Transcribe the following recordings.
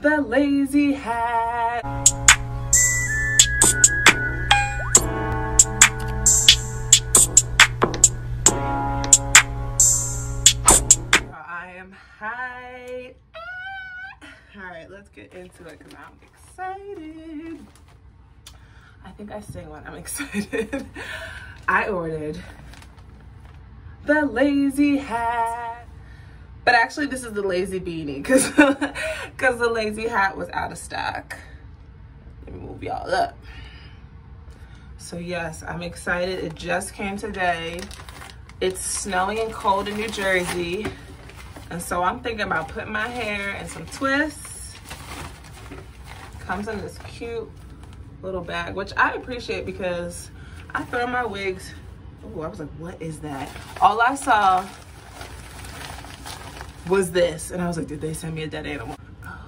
the lazy hat. I am hyped. All right, let's get into it because I'm excited. I think I sing when I'm excited. I ordered the lazy hat, but actually this is the lazy beanie because the lazy hat was out of stock. Let me move y'all up. So yes, I'm excited. It just came today. It's snowing and cold in New Jersey, and so I'm thinking about putting my hair in some twists. Comes in this cute little bag, which I appreciate because I throw my wigs. Oh, I was like, what is that? All I saw was this, and I was like, did they send me a dead animal? Oh.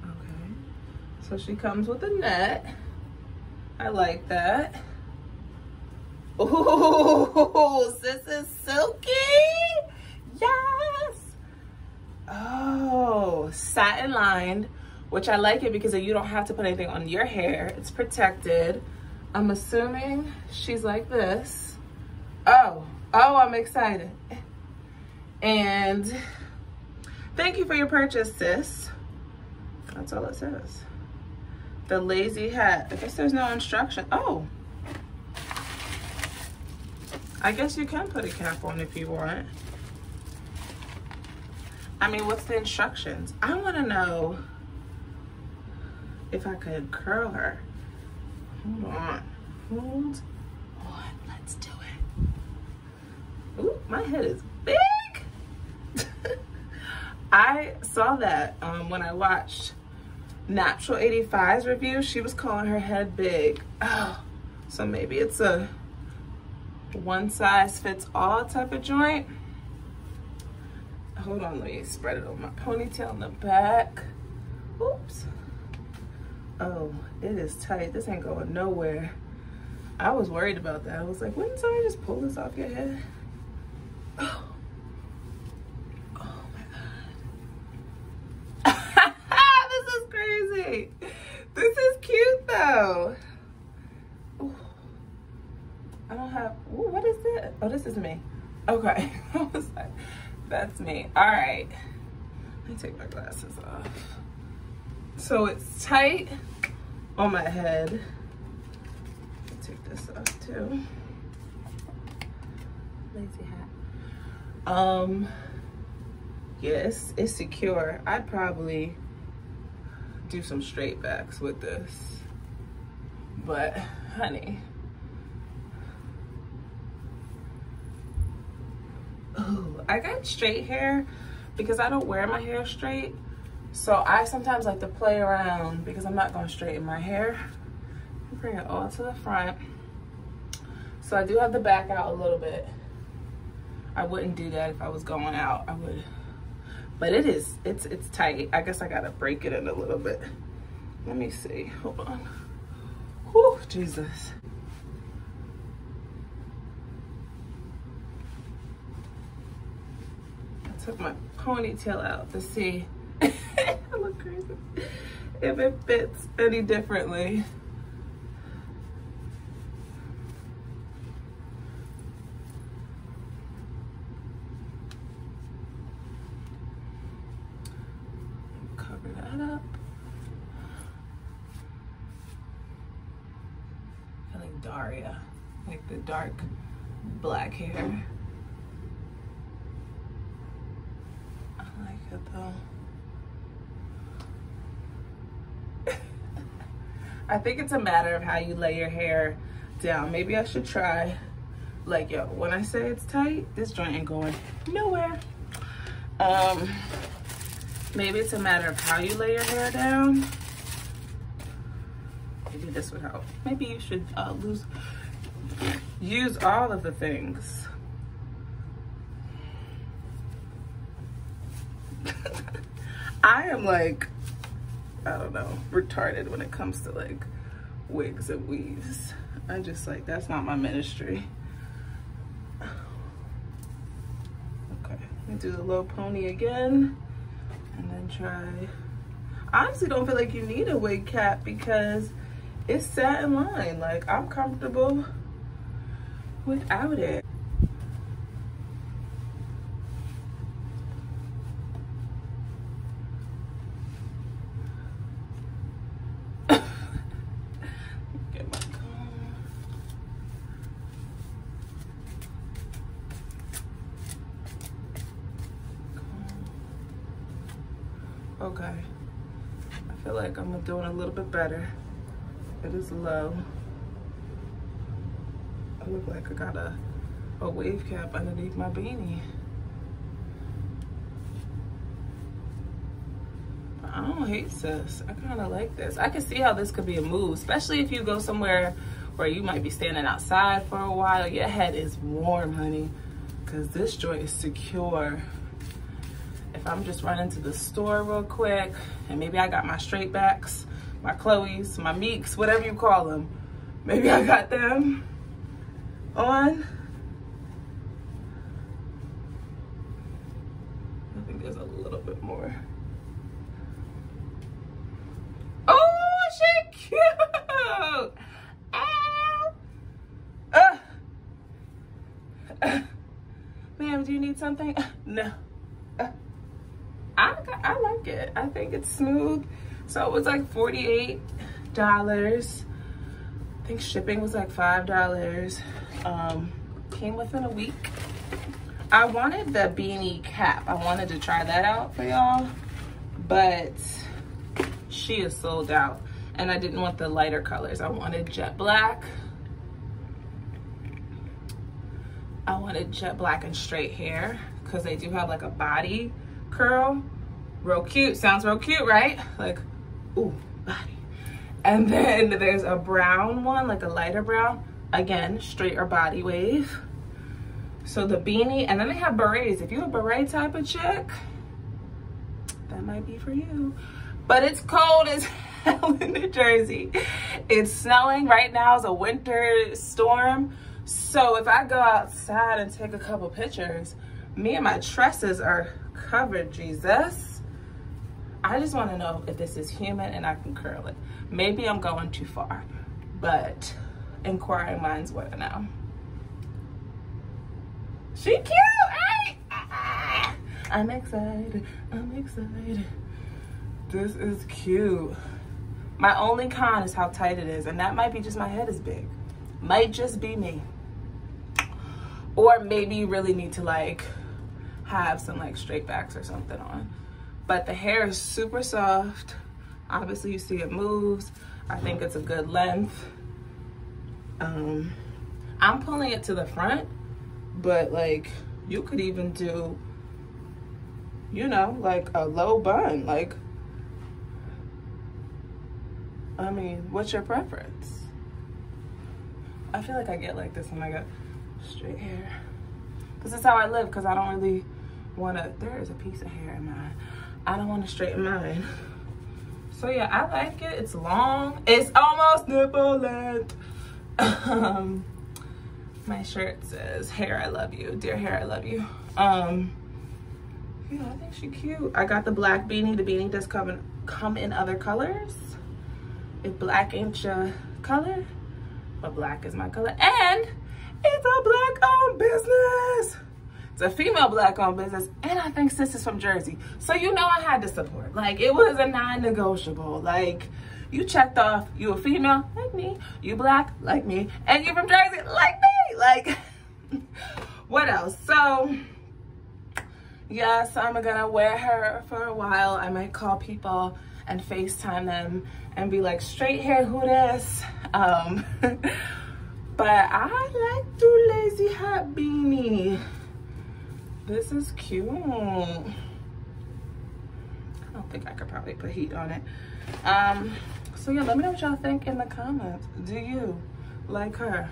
Okay, so she comes with a net. I like that. Oh, this is silky. Yes. Oh, satin lined, which I like it because you don't have to put anything on your hair. It's protected. I'm assuming she's like this. Oh, I'm excited. And thank you for your purchase, sis. That's all it says. The lazy hat. I guess there's no instruction. Oh. I guess you can put a cap on if you want. I mean, what's the instructions? I want to know if I could curl her. Hold on, let's do it. Ooh, my head is big. I saw that when I watched Natural 85's review. She was calling her head big. Oh, so maybe it's a one size fits all type of joint. Hold on, let me spread it on my ponytail in the back. Oops. Oh, it is tight. This ain't going nowhere. I was worried about that. I was like, wouldn't somebody just pull this off your head? Oh, oh my God. This is crazy. This is cute though. Ooh. I don't have, ooh, what is it? Oh, this is me. Okay. I was like, that's me. All right. Let me take my glasses off. So it's tight on my head. Let me take this off too. Lazy hat. Yes, it's secure. I'd probably do some straight backs with this. But honey. Ooh, I got straight hair because I don't wear my hair straight. So I sometimes like to play around because I'm not going to straighten my hair. Bring it all to the front. So I do have the back out a little bit. I wouldn't do that if I was going out. I would. But it's tight. I guess I got to break it in a little bit. Let me see. Hold on. Whew, Jesus. Took my ponytail out to see I look crazy if it fits any differently. Cover that up. I like Daria, like the dark black hair. Though. I think it's a matter of how you lay your hair down. Maybe I should try, like, yo, when I say it's tight, this joint ain't going nowhere. Maybe it's a matter of how you lay your hair down. Maybe this would help. Maybe you should use all of the things. I am like, I don't know, retarded when it comes to like wigs and weaves. I just like, that's not my ministry. Okay, let me do the low pony again. And then try. I honestly don't feel like you need a wig cap because it's satin line. Like, I'm comfortable without it. Get my comb. Okay. I feel like I'm doing a little bit better. It is low. I look like I got a wave cap underneath my beanie. But I don't hate this. I kind of like this. I can see how this could be a move, especially if you go somewhere where you might be standing outside for a while. Your head is warm, honey, because this joint is secure. If I'm just running to the store real quick, and maybe I got my straight backs, my Chloe's, my Meeks, whatever you call them. Maybe I got them on. I think there's a little bit more. Oh, she cute! Ow! Ma'am, do you need something? No. I like it. I think it's smooth. So it was like $48. I think shipping was like $5. Came within a week. I wanted the beanie cap. I wanted to try that out for y'all, but she is sold out. And I didn't want the lighter colors. I wanted jet black. I wanted jet black and straight hair because they do have like a body curl. Real cute. Sounds real cute, right? Like, ooh, body. And then there's a brown one, like a lighter brown. Again, straight or body wave. So the beanie, and then they have berets. If you're a beret type of chick, that might be for you. But it's cold as hell in New Jersey. It's snowing. Right now is a winter storm. So if I go outside and take a couple pictures, me and my tresses are covered, Jesus. I just want to know if this is humid and I can curl it. Maybe I'm going too far, but inquiring minds want to know. She cute, hey! I'm excited, I'm excited. This is cute. My only con is how tight it is, and that might be just my head is big. Might just be me. Or maybe you really need to like have some like straight backs or something on. But the hair is super soft. Obviously you see it moves. I think it's a good length. I'm pulling it to the front, but like you could even do, you know, like a low bun. Like, I mean, what's your preference? I feel like I get like this when I got straight hair. Because that's how I live, because I don't really want to, there is a piece of hair in mine. I don't want to straighten mine. So yeah, I like it. It's long. It's almost nipple length. My shirt says, hair, I love you. Dear hair, I love you. Yeah, I think she's cute. I got the black beanie. The beanie does come in other colors. If black ain't your color, but black is my color. And it's a black-owned business. It's a female black-owned business, and I think sis is from Jersey. So you know I had to support. Like, it was a non-negotiable. Like, you checked off, you a female, like me. You black, like me. And you from Jersey, like me. Like, what else? So, yes, I'm gonna wear her for a while. I might call people and FaceTime them and be like, straight hair, who this? But I like the lazy hat beanie. This is cute. I don't think I could probably put heat on it. So yeah, let me know what y'all think in the comments. Do you like her?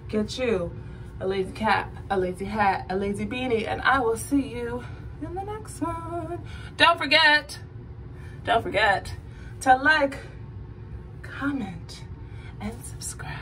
Get you a lazy cap, a lazy hat, a lazy beanie, and I will see you in the next one. Don't forget to like, comment, and subscribe.